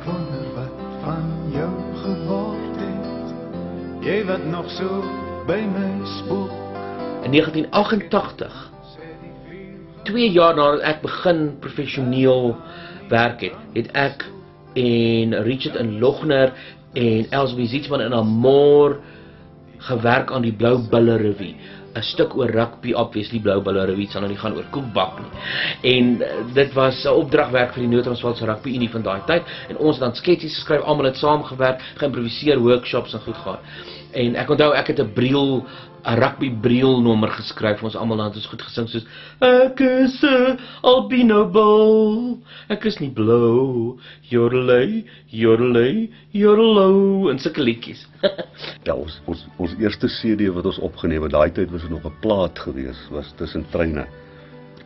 wonder wat van jou geword het. Jy wat nog so by my spook. In 1988, 2 jaar nadat ek begin professioneel werk het ek en Richard en Logner en Elsbie Zietsman in Amor gewerk aan die Blou Bulle Revue. 'n stuk oor rugby, obviously Blou Bulle Revue sal nou nie gaan oor koekbak nie. En dit was 'n opdragwerk vir die Noord-Transvaalse Rugby Unie van daai tyd en ons het dan sketsies geskryf, almal het saamgewerk, geïmproviseer, workshops en goed gehad. En ek onthou ek het 'n rugby briel nommer geskryf vir ons almal, dan het ons goed gesing soos ek is 'n albino bull, ek is nie blou, jodelei, jodelei, jodelo en sulke liedjies. Ja, ons eerste CD wat ons opgeneem het, daai tyd was dit nog 'n plaat geweest, was tussen treine.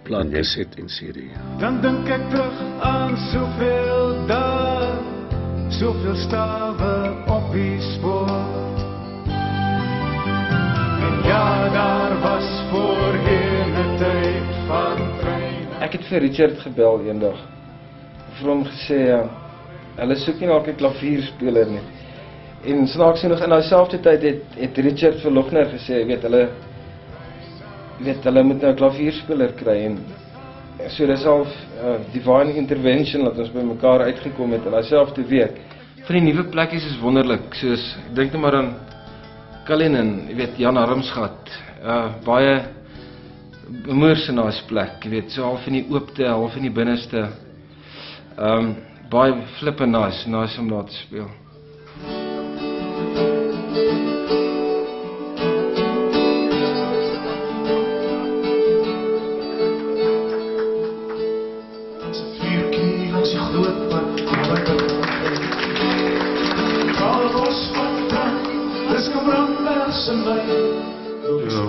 Plaat, kaset en CD. Dan dink ek terug aan soveel dae, soveel stawe op die spoor. En ja, daar was voorheen 'n tyd van treine. Ek het vir Richard gebel eendag. Vir hom gesê, ja, hulle soek nie dalk 'n klavierspeler nie. En snaaks genoeg in daai selfde tyd het Richard vir Logner gesê, hulle moet nou 'n klavierspeler kry en so dis half divine intervention dat ons by mekaar uitgekom het in daai selfde week. Van die nuwe plekkies is wonderlik, soos ek dink net maar aan Kallen en Jan Armsgat, baie bemoorsenaasplek, so half in die oopte, half in die binneste, baie flippe nice om daar te speel.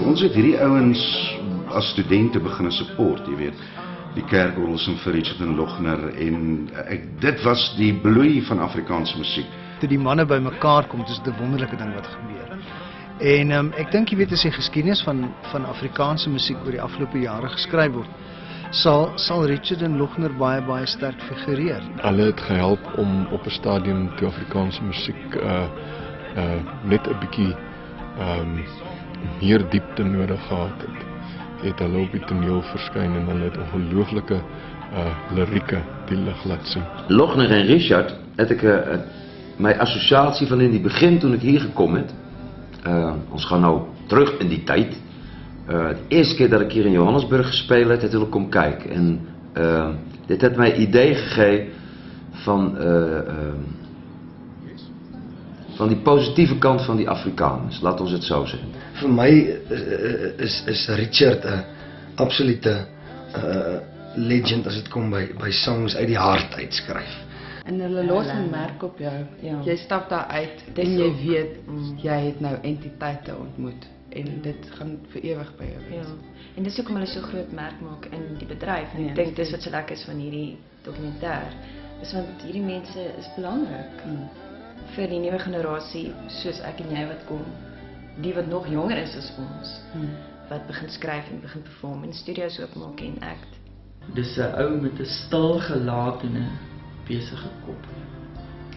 Ons het hierdie ouens as studente begin support, jy weet, die kerkorgels en vir Richard en Logner en dit was die bloei van Afrikaanse musiek. Toe die manne by mekaar kom, dis 'n wonderlike ding wat gebeur. En ek dink jy weet as die geskiedenis van Afrikaanse musiek oor die afgelope jare geskryf word, sal Richard en Logner baie sterk figureer. Hulle het gehelp om op 'n stadium toe Afrikaanse musiek net 'n bietjie meer diepte nodig gehad het hulle op die toneel verskyn en hulle het ongelooflike lirieke die lig laat sien. Logner en Richard het ek my assosiasie van in die begin toen ek hier gekom het. Ons gaan nou terug in die tyd. De eerste keer dat ik hier in Johannesburg gespeeld heb, het ik kom kijken. En dit heeft mij idee gegeven van die positieve kant van die Afrikaners, laat ons het zo zeggen. Voor mij is Richard een absolute legend als het komt bij songs uit die hart uitskryf. En hulle los 'n merk op jou. Ja. Jy stap daar uit en jy weet jy het nou entiteite ontmoet en dit gaan vir ewig by jou wees. Ja. En dis hoekom hulle so groot merk maak in die bedryf. En ek dink dis wat so lekker is van hierdie dokumentêr. Dis want hierdie mense is belangrik vir die nuwe generasie soos ek en jy wat kom, die wat nog jonger is as ons, wat begin skryf en begin perform en studios oopmaak en act. Dis 'n ou met 'n stil gelaat en 'n besige kop.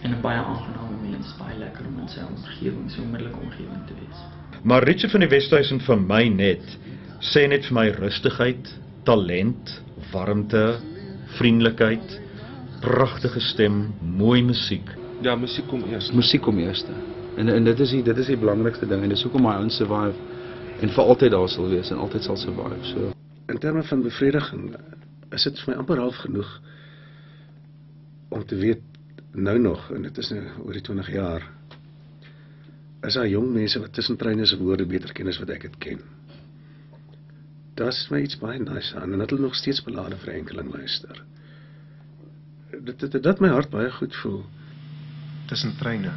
En 'n baie aangename mens, baie lekker om in sy omgewing, sy onmiddellike omgewing te wees. Maar Richard van die Westhuizen van my net, sê net vir my rustigheid, talent, warmte, vriendelikheid, pragtige stem, mooi musiek. Ja, musiek kom eers. Musiek kom eers. En dit is die belangrikste ding en dis hoekom my ouens survive en vir altyd daar sal wees en altyd sal survive. So in terme van bevrediging is dit vir my amper half genoeg om te weet nou nog, en dit is nou oor die 20 jaar, is daar jong mense wat tussen treine se woorde beter ken as wat ek het ken. Daar is my iets baie nice aan, en dat hulle nog steeds belade vir enkeling luister. Dit my hart baie goed voel. Tussen treine.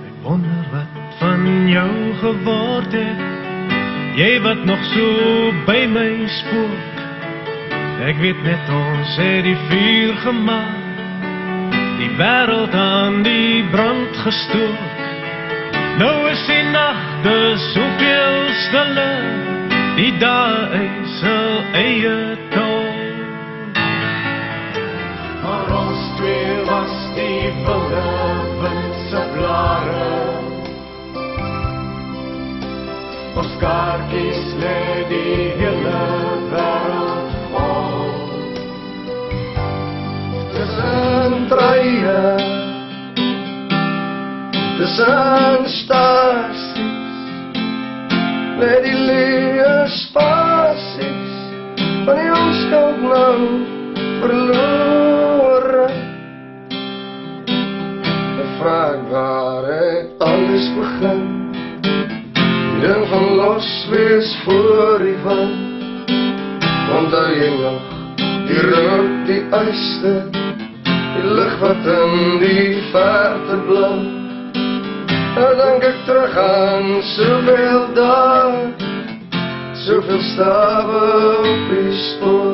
Ek wonder wat van jou geword het. Jy wat nog so by my spook. Ek weet net ons het die vuur gemaak, die wêreld aan die brand gestook. Nou is die nagte soveel stiller, die dae sal eie tol. Maar ons twee was die wilde windse blare. Ons kaartjies lê die hele wêreld vol. Tussen treine, tussen stasies, lê die leë spasies van die onskuld nou verlore. Ek vraag waar het alles begin, die ding van los wees voor die wind. Onthou jy nog die rook, die uiste, die lig wat in die verte blink. Nou denk ek terug aan soveel dae, soveel stawe op die spoor.